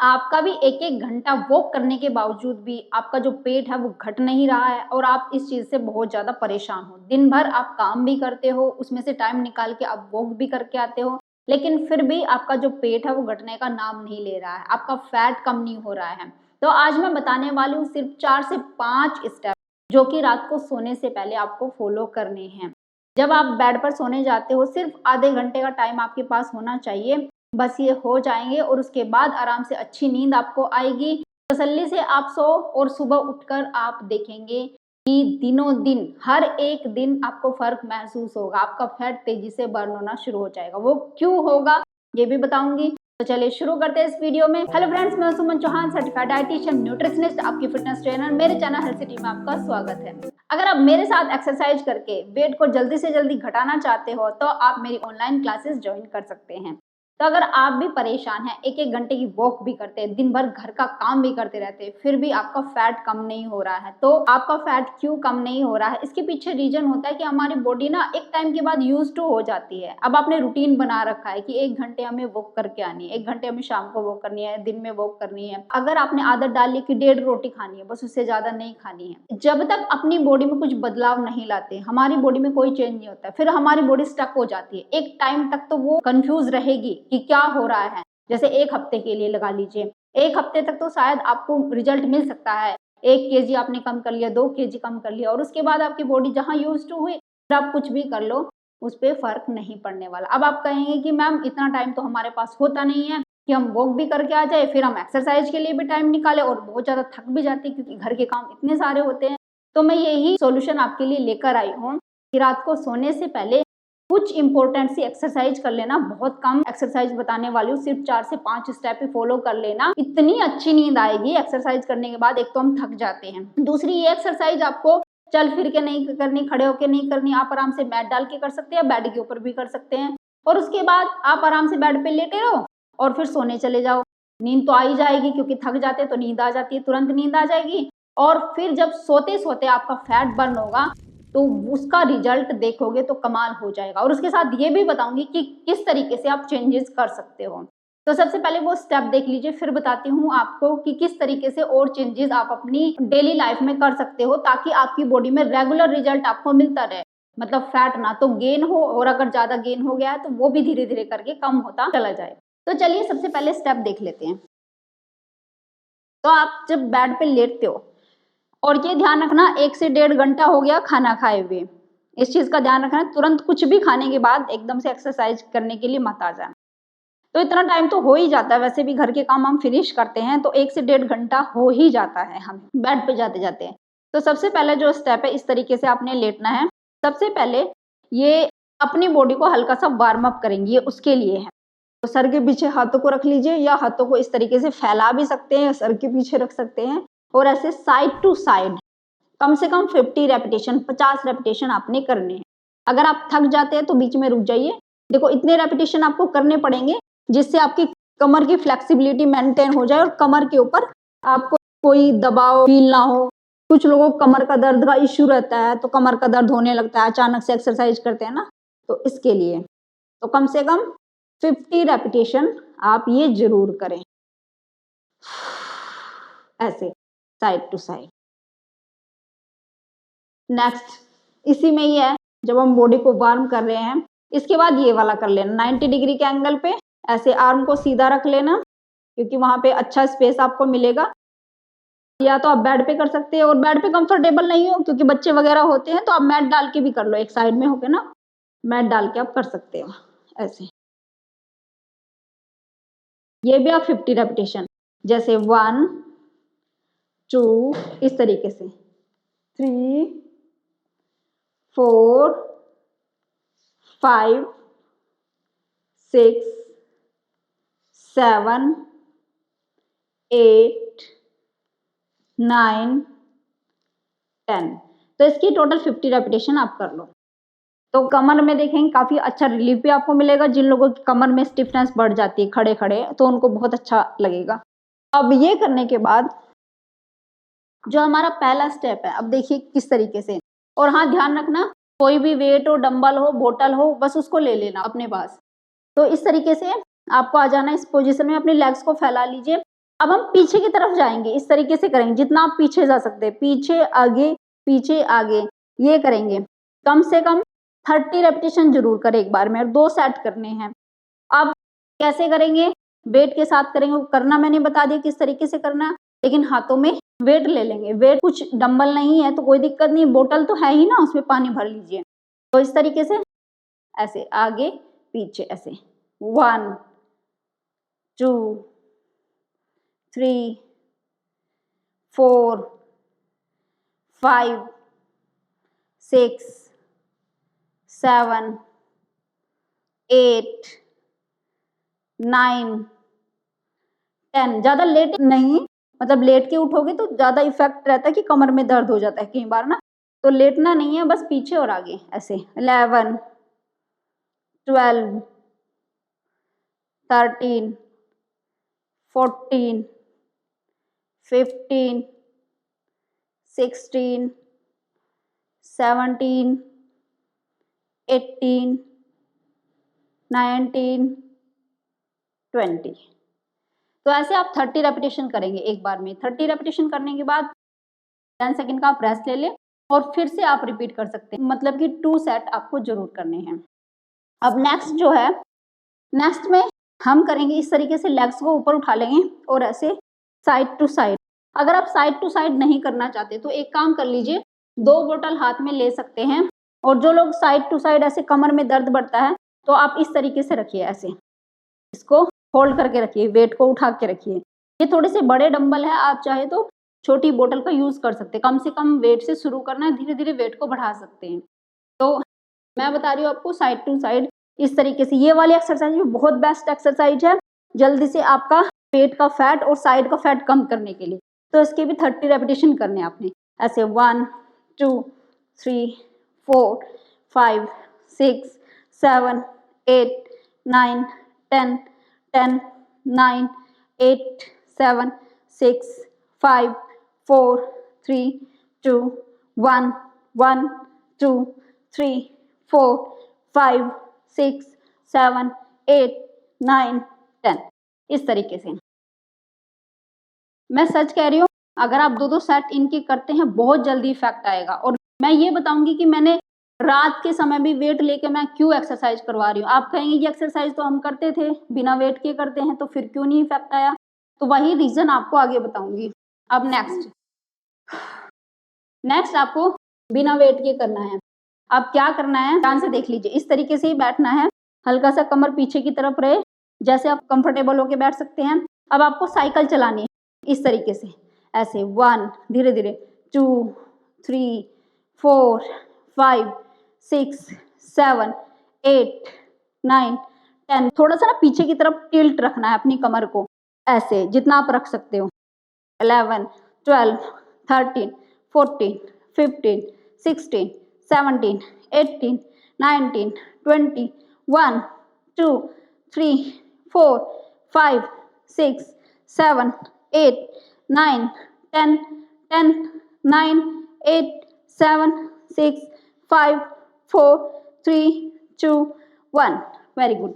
आपका भी एक एक घंटा वॉक करने के बावजूद भी आपका जो पेट है वो घट नहीं रहा है और आप इस चीज़ से बहुत ज़्यादा परेशान हो। दिन भर आप काम भी करते हो, उसमें से टाइम निकाल के आप वॉक भी करके आते हो, लेकिन फिर भी आपका जो पेट है वो घटने का नाम नहीं ले रहा है, आपका फैट कम नहीं हो रहा है। तो आज मैं बताने वाली हूँ सिर्फ 4 से 5 स्टेप जो कि रात को सोने से पहले आपको फॉलो करने हैं। जब आप बेड पर सोने जाते हो सिर्फ आधे घंटे का टाइम आपके पास होना चाहिए, बस ये हो जाएंगे और उसके बाद आराम से अच्छी नींद आपको आएगी। तसल्ली से आप सो और सुबह उठकर आप देखेंगे कि दिनों दिन हर एक दिन आपको फर्क महसूस होगा, आपका फैट तेजी से बर्न होना शुरू हो जाएगा। वो क्यों होगा ये भी बताऊंगी। तो चलिए शुरू करते हैं इस वीडियो में। हेलो फ्रेंड्स, मैं सुमन चौहान, सर्टिफाइड डाइटिशियन न्यूट्रिशनिस्ट, आपकी फिटनेस ट्रेनर। मेरे चैनल हेल्थ सिटी में आपका स्वागत है। अगर आप मेरे साथ एक्सरसाइज करके वेट को जल्दी से जल्दी घटाना चाहते हो तो आप मेरी ऑनलाइन क्लासेस ज्वाइन कर सकते हैं। तो अगर आप भी परेशान हैं, एक एक घंटे की वॉक भी करते हैं, दिन भर घर का काम भी करते रहते हैं, फिर भी आपका फैट कम नहीं हो रहा है, तो आपका फैट क्यों कम नहीं हो रहा है? इसके पीछे रीजन होता है कि हमारी बॉडी ना एक टाइम के बाद यूज टू हो जाती है। अब आपने रूटीन बना रखा है कि 1 घंटे हमें वॉक करके आनी है, 1 घंटे हमें शाम को वॉक करनी है, दिन में वॉक करनी है। अगर आपने आदत डाल ली कि 1.5 रोटी खानी है, बस उससे ज्यादा नहीं खानी है। जब तक अपनी बॉडी में कुछ बदलाव नहीं लाते, हमारी बॉडी में कोई चेंज नहीं होता, फिर हमारी बॉडी स्टक हो जाती है। एक टाइम तक तो वो कंफ्यूज रहेगी कि क्या हो रहा है। जैसे 1 हफ्ते के लिए लगा लीजिए, 1 हफ्ते तक तो शायद आपको रिजल्ट मिल सकता है। 1 केजी आपने कम कर लिया, 2 केजी कम कर लिया और उसके बाद आपकी बॉडी जहां यूज टू हुई, फिर आप कुछ भी कर लो, उस पर फर्क नहीं पड़ने वाला। अब आप कहेंगे कि मैम इतना टाइम तो हमारे पास होता नहीं है कि हम वॉक भी करके आ जाए, फिर हम एक्सरसाइज के लिए भी टाइम निकाले और बहुत ज्यादा थक भी जाती है क्योंकि घर के काम इतने सारे होते हैं। तो मैं यही सॉल्यूशन आपके लिए लेकर आई हूँ कि रात को सोने से पहले कुछ इंपॉर्टेंट सी एक्सरसाइज कर लेना। बहुत कम एक्सरसाइज बताने वाली हूँ, सिर्फ 4 से 5 स्टेप ही फॉलो कर लेना, इतनी अच्छी नींद आएगी एक्सरसाइज करने के बाद। एक तो हम थक जाते हैं, दूसरी ये एक्सरसाइज आपको चल फिर के नहीं करनी, खड़े होके नहीं करनी, आप आराम से मैट डाल के कर सकते हैं, बेड के ऊपर भी कर सकते हैं। और उसके बाद आप आराम से बेड पे लेटे रहो और फिर सोने चले जाओ। नींद तो आ ही जाएगी क्योंकि थक जाते हैं तो नींद आ जाती है, तुरंत नींद आ जाएगी। और फिर जब सोते सोते आपका फैट बर्न होगा तो उसका रिजल्ट देखोगे तो कमाल हो जाएगा। और उसके साथ ये भी बताऊंगी कि किस तरीके से आप चेंजेस कर सकते हो। तो सबसे पहले वो स्टेप देख लीजिए, फिर बताती हूँ आपको कि किस तरीके से और चेंजेस आप अपनी डेली लाइफ में कर सकते हो ताकि आपकी बॉडी में रेगुलर रिजल्ट आपको मिलता रहे। मतलब फैट ना तो गेन हो और अगर ज्यादा गेन हो गया है तो वो भी धीरे धीरे करके कम होता चला जाए। तो चलिए सबसे पहले स्टेप देख लेते हैं। तो आप जब बेड पे लेटते हो, और ये ध्यान रखना 1 से 1.5 घंटा हो गया खाना खाए हुए, इस चीज का ध्यान रखना। तुरंत कुछ भी खाने के बाद एकदम से एक्सरसाइज करने के लिए मत आ जाना। तो इतना टाइम तो हो ही जाता है, वैसे भी घर के काम हम फिनिश करते हैं तो 1 से 1.5 घंटा हो ही जाता है हम बेड पे जाते जाते। तो सबसे पहले जो स्टेप है, इस तरीके से आपने लेटना है। सबसे पहले ये अपनी बॉडी को हल्का सा वार्म अप करेंगे, ये उसके लिए है। तो सर के पीछे हाथों को रख लीजिए या हाथों को इस तरीके से फैला भी सकते हैं, सर के पीछे रख सकते हैं और ऐसे साइड टू साइड कम से कम 50 रेपिटेशन, 50 रेपिटेशन आपने करने हैं। अगर आप थक जाते हैं तो बीच में रुक जाइए। देखो इतने रेपिटेशन आपको करने पड़ेंगे जिससे आपकी कमर की फ्लेक्सिबिलिटी मेंटेन हो जाए और कमर के ऊपर आपको कोई दबाव फील ना हो। कुछ लोगों को कमर का दर्द का इश्यू रहता है तो कमर का दर्द होने लगता है अचानक से एक्सरसाइज करते हैं ना, तो इसके लिए तो कम से कम 50 रेपिटेशन आप ये जरूर करें, ऐसे साइड टू साइड। नेक्स्ट इसी में ही है, जब हम बॉडी को वार्म कर रहे हैं इसके बाद ये वाला कर लेना। 90 डिग्री के एंगल पे ऐसे आर्म को सीधा रख लेना क्योंकि वहां पे अच्छा स्पेस आपको मिलेगा। या तो आप बेड पे कर सकते हैं और बेड पे कंफर्टेबल नहीं हो क्योंकि बच्चे वगैरह होते हैं तो आप मैट डाल के भी कर लो, एक साइड में होके ना मैट डाल के आप कर सकते हो ऐसे। ये भी आप 50 रेपिटेशन, जैसे 1 2 इस तरीके से, 3 4 5 6 7 8 9 10। तो इसकी टोटल 50 रेपिटेशन आप कर लो। तो कमर में देखेंगे काफी अच्छा रिलीफ भी आपको मिलेगा। जिन लोगों की कमर में स्टिफनेस बढ़ जाती है खड़े खड़े तो उनको बहुत अच्छा लगेगा। अब ये करने के बाद जो हमारा पहला स्टेप है, अब देखिए किस तरीके से। और हाँ ध्यान रखना कोई भी वेट हो, डंबल हो, बोतल हो, बस उसको ले लेना अपने पास। तो इस तरीके से आपको आ जाना इस पोजीशन में, अपनी लेग्स को फैला लीजिए। अब हम पीछे की तरफ जाएंगे, इस तरीके से करेंगे, जितना आप पीछे जा सकते हैं, पीछे आगे ये करेंगे। कम से कम 30 रेपिटेशन जरूर करें एक बार में, और 2 सेट करने हैं। अब कैसे करेंगे? वेट के साथ करेंगे। करना मैंने बता दिया किस तरीके से करना, लेकिन हाथों में वेट ले लेंगे। वेट कुछ डंबल नहीं है तो कोई दिक्कत नहीं, बोतल तो है ही ना, उसमें पानी भर लीजिए। तो इस तरीके से ऐसे आगे पीछे ऐसे 1 2 3 4 5 6 7 8 9 10। ज्यादा लेट नहीं, मतलब लेट के उठोगे तो ज्यादा इफेक्ट रहता है कि कमर में दर्द हो जाता है कई बार ना, तो लेटना नहीं है, बस पीछे और आगे ऐसे 11 12 13 14 15 16 17 18 19 20। तो ऐसे आप 30 रेपिटेशन करेंगे एक बार में। 30 रेपिटेशन करने के बाद 10 सेकंड का आप रेस्ट ले लें और फिर से आप रिपीट कर सकते हैं, मतलब कि 2 सेट आपको जरूर करने हैं। अब नेक्स्ट जो है, नेक्स्ट में हम करेंगे इस तरीके से, लेग्स को ऊपर उठा लेंगे और ऐसे साइड टू साइड। अगर आप साइड टू साइड नहीं करना चाहते तो एक काम कर लीजिए, 2 बोतल हाथ में ले सकते हैं, और जो लोग साइड टू साइड ऐसे कमर में दर्द बढ़ता है तो आप इस तरीके से रखिए, ऐसे इसको होल्ड करके रखिए, वेट को उठा के रखिए। ये थोड़े से बड़े डंबल है, आप चाहे तो छोटी बोतल का यूज कर सकते हैं। कम से कम वेट से शुरू करना है, धीरे धीरे वेट को बढ़ा सकते हैं। तो मैं बता रही हूँ आपको साइड टू साइड इस तरीके से। ये वाली एक्सरसाइज बहुत बेस्ट एक्सरसाइज है जल्दी से आपका पेट का फैट और साइड का फैट कम करने के लिए। तो इसके भी 30 रेपिटेशन करने आपने, ऐसे 1 2 3 4 5 6 7 8 9 10 10 9 8 7 6 5 4 3 2 1 1 2 3 4 5 6 7 8 9 10। इस तरीके से मैं सच कह रही हूँ, अगर आप 2-2 सेट इनके करते हैं बहुत जल्दी इफेक्ट आएगा। और मैं ये बताऊंगी कि मैंने रात के समय भी वेट लेके मैं क्यों एक्सरसाइज करवा रही हूँ। आप कहेंगे ये एक्सरसाइज तो हम करते थे, बिना वेट के करते हैं, तो फिर क्यों नहीं इफेक्ट आया? तो वही रीजन आपको आगे बताऊंगी। अब नेक्स्ट आपको बिना वेट के करना है। अब क्या करना है, ध्यान से देख लीजिए, इस तरीके से ही बैठना है, हल्का सा कमर पीछे की तरफ रहे, जैसे आप कंफर्टेबल होके बैठ सकते हैं। अब आपको साइकिल चलानी है इस तरीके से, ऐसे 1 धीरे धीरे 2 3 4 5 6 7 8 9 10। थोड़ा सा ना पीछे की तरफ टिल्ट रखना है अपनी कमर को, ऐसे जितना आप रख सकते हो। 11 12 13 14 15 16 17 18 19 20 1 2 3 4 5 6 7 8 9 10 10 9 8 7 6 5 4 3 2 1। Very good.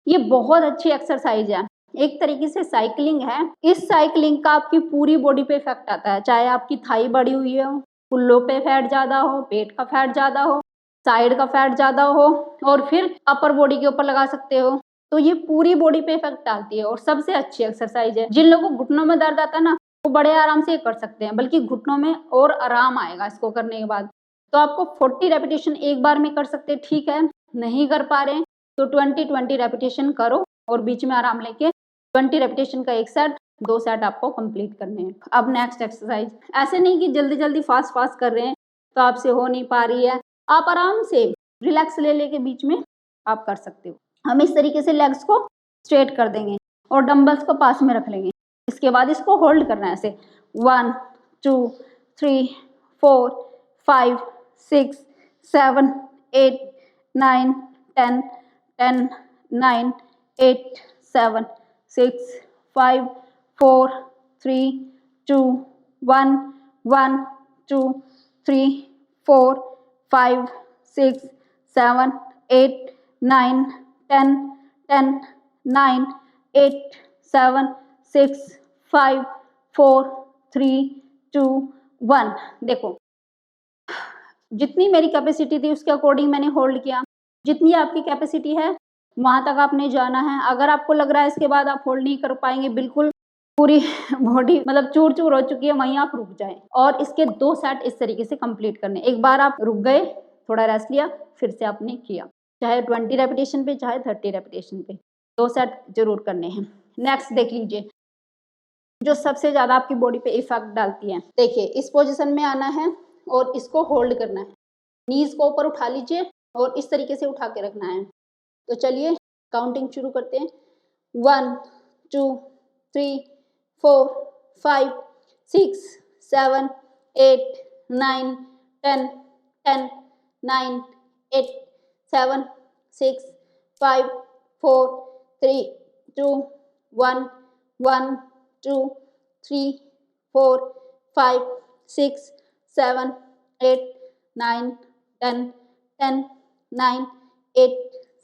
ये बहुत अच्छी एक्सरसाइज है, एक तरीके से साइकिलिंग है। इस साइकिलिंग का आपकी पूरी बॉडी पे इफेक्ट आता है, चाहे आपकी थाई बड़ी हुई हो, कुल्लों पे फैट ज्यादा हो, पेट का फैट ज्यादा हो, साइड का फैट ज्यादा हो, और फिर अपर बॉडी के ऊपर लगा सकते हो। तो ये पूरी बॉडी पे इफेक्ट डालती है और सबसे अच्छी एक्सरसाइज है। जिन लोगों को घुटनों में दर्द आता है ना, वो बड़े आराम से कर सकते हैं, बल्कि घुटनों में और आराम आएगा इसको करने के बाद। तो आपको 40 रेपिटेशन एक बार में कर सकते हैं, ठीक है। नहीं कर पा रहे हैं तो 20-20 रेपिटेशन करो और बीच में आराम लेके 20 रेपिटेशन का एक सेट, 2 सेट आपको कंप्लीट करने हैं। अब नेक्स्ट एक्सरसाइज, ऐसे नहीं कि जल्दी जल्दी फास्ट फास्ट कर रहे हैं तो आपसे हो नहीं पा रही है, आप आराम से रिलैक्स ले लेके बीच में आप कर सकते हो। हम इस तरीके से लेग्स को स्ट्रेट कर देंगे और डंबल्स को पास में रख लेंगे। इसके बाद इसको होल्ड करना है ऐसे 1 2 3 4 5 6 7 8 9 10 10 9 8 7 6 5 4 3 2 1 1 2 3 4 5 6 7 8 9 10 10 9 8 7 6 5 4 3 2 1। देखो जितनी मेरी कैपेसिटी थी उसके अकॉर्डिंग मैंने होल्ड किया। जितनी आपकी कैपेसिटी है वहाँ तक आपने जाना है। अगर आपको लग रहा है इसके बाद आप होल्ड नहीं कर पाएंगे, बिल्कुल पूरी बॉडी मतलब चूर चूर हो चुकी है, वहीं आप रुक जाएं। और इसके 2 सेट इस तरीके से कंप्लीट करने। एक बार आप रुक गए, थोड़ा रेस्ट लिया, फिर से आपने किया, चाहे 20 रेपिटेशन पे चाहे 30 रेपिटेशन पे, 2 सेट जरूर करने हैं। नेक्स्ट देख लीजिए जो सबसे ज्यादा आपकी बॉडी पे इफेक्ट डालती है। देखिए इस पोजीशन में आना है और इसको होल्ड करना है। नीज को ऊपर उठा लीजिए और इस तरीके से उठा के रखना है। तो चलिए काउंटिंग शुरू करते हैं। 1 2 3 4 5 6 7 8 9 10 10 9 8 7 6 5 4 3 2 1 1 2 3 4 5 6 7 8 9 10 10 9 8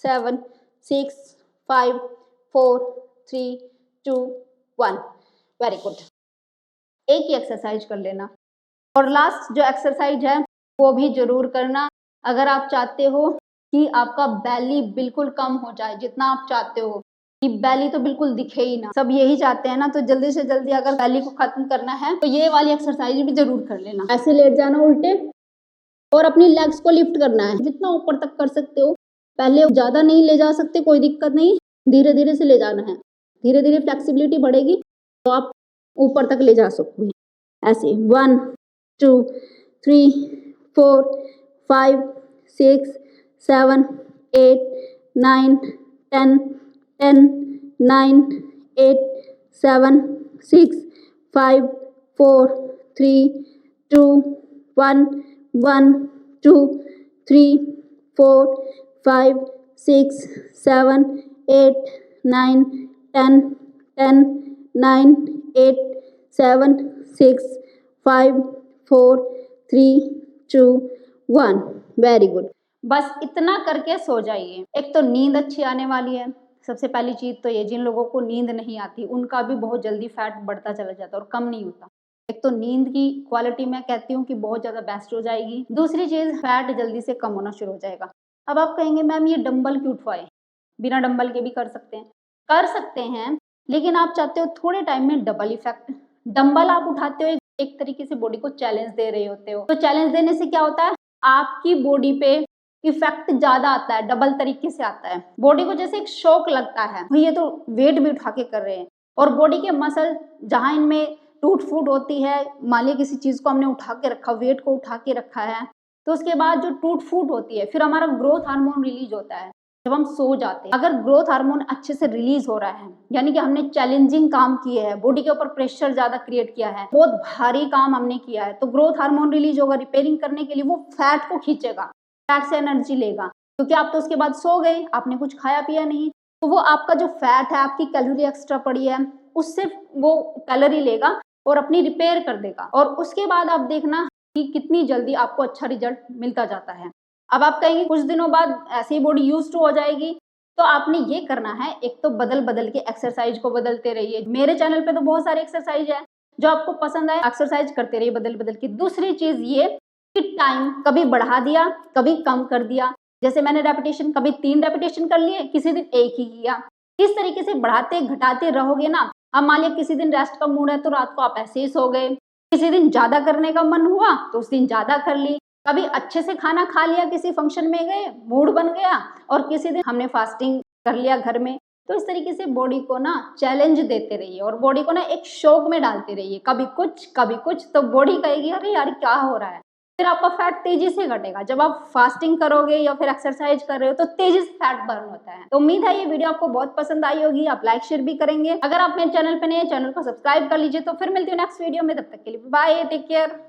7 6 5 4 3 2 1। Very good. एक ही एक्सरसाइज कर लेना और लास्ट जो एक्सरसाइज है वो भी जरूर करना। अगर आप चाहते हो कि आपका बेली बिल्कुल कम हो जाए, जितना आप चाहते हो कि बेली तो बिल्कुल दिखे ही ना, सब यही चाहते हैं ना, तो जल्दी से जल्दी अगर बेली को खत्म करना है तो ये वाली एक्सरसाइज भी जरूर कर लेना। ऐसे लेट जाना उल्टे और अपनी लेग्स को लिफ्ट करना है जितना ऊपर तक कर सकते हो। पहले ज्यादा नहीं ले जा सकते, कोई दिक्कत नहीं, धीरे धीरे से ले जाना है। धीरे धीरे फ्लेक्सिबिलिटी बढ़ेगी तो आप ऊपर तक ले जा सकते हैं। ऐसे 1 2 3 4 5 6 7 8 9 10 10 9 8 7 6 5 4 3 2 1 1 2 3 4 5 6 7 8 9 10 10 9 8 7 6 5 4 3 2 1। Very good. बस इतना करके सो जाइए। एक तो नींद अच्छी आने वाली है। सबसे पहली चीज तो ये, जिन लोगों को नींद नहीं आती उनका भी बहुत जल्दी फैट बढ़ता चला जाता है और कम नहीं होता। एक तो नींद की क्वालिटी मैं कहती हूँ कि बहुत ज्यादा बेस्ट हो जाएगी। दूसरी चीज, फैट जल्दी से कम होना शुरू हो जाएगा। अब आप कहेंगे मैम ये डंबल क्यों उठवाए, बिना डंबल के भी कर सकते हैं, लेकिन आप चाहते हो थोड़े टाइम में डबल इफेक्ट। डंबल आप उठाते हो, एक तरीके से बॉडी को चैलेंज दे रहे होते हो, तो चैलेंज देने से क्या होता है, आपकी बॉडी पे इफेक्ट ज्यादा आता है, डबल तरीके से आता है। बॉडी को जैसे एक शॉक लगता है, ये तो वेट भी उठा के कर रहे हैं। और बॉडी के मसल जहां इनमें टूट फूट होती है, मान लीजिए किसी चीज को हमने उठा के रखा, वेट को उठा के रखा है, तो उसके बाद जो टूट फूट होती है, फिर हमारा ग्रोथ हार्मोन रिलीज होता है जब हम सो जाते हैं। अगर ग्रोथ हार्मोन अच्छे से रिलीज हो रहा है, यानी कि हमने चैलेंजिंग काम किए हैं, बॉडी के ऊपर प्रेशर ज्यादा क्रिएट किया है, बहुत भारी काम हमने किया है, तो ग्रोथ हार्मोन रिलीज होगा। रिपेयरिंग करने के लिए वो फैट को खींचेगा, फैट से एनर्जी लेगा, क्योंकि आप तो उसके बाद सो गए, आपने कुछ खाया पिया नहीं, तो वो आपका जो फैट है, आपकी कैलोरी एक्स्ट्रा पड़ी है, उससे वो कैलोरी लेगा और अपनी रिपेयर कर देगा। और उसके बाद आप देखना कि कितनी जल्दी आपको अच्छा रिजल्ट मिलता जाता है। अब आप कहेंगे कुछ दिनों बाद ऐसे ही बॉडी यूज्ड टू हो जाएगी, तो आपने ये करना है, एक तो बदल बदल के एक्सरसाइज को बदलते रहिए। मेरे चैनल पे तो बहुत सारे एक्सरसाइज है, जो आपको पसंद आए एक्सरसाइज करते रहिए बदल बदल के। दूसरी चीज ये कि टाइम कभी बढ़ा दिया, कभी कम कर दिया। जैसे मैंने रेपिटेशन कभी 3 रेपिटेशन कर लिए, किसी दिन 1 ही किया। इस तरीके से बढ़ाते घटाते रहोगे ना। अब मान लिया किसी दिन रेस्ट का मूड है तो रात को आप ऐसे ही सो गए, किसी दिन ज्यादा करने का मन हुआ तो उस दिन ज्यादा कर ली, कभी अच्छे से खाना खा लिया, किसी फंक्शन में गए, मूड बन गया, और किसी दिन हमने फास्टिंग कर लिया घर में। तो इस तरीके से बॉडी को ना चैलेंज देते रहिए और बॉडी को ना एक शौक में डालते रहिए, कभी कुछ, तो बॉडी कहेगी अरे यार क्या हो रहा है। फिर आपका फैट तेजी से घटेगा। जब आप फास्टिंग करोगे या फिर एक्सरसाइज कर रहे हो तो तेजी से फैट बर्न होता है। तो उम्मीद है ये वीडियो आपको बहुत पसंद आई होगी, आप लाइक शेयर भी करेंगे। अगर आप मेरे चैनल पे नए हैं, चैनल को सब्सक्राइब कर लीजिए। तो फिर मिलती हूँ नेक्स्ट वीडियो में, तब तक के लिए बाय, टेक केयर।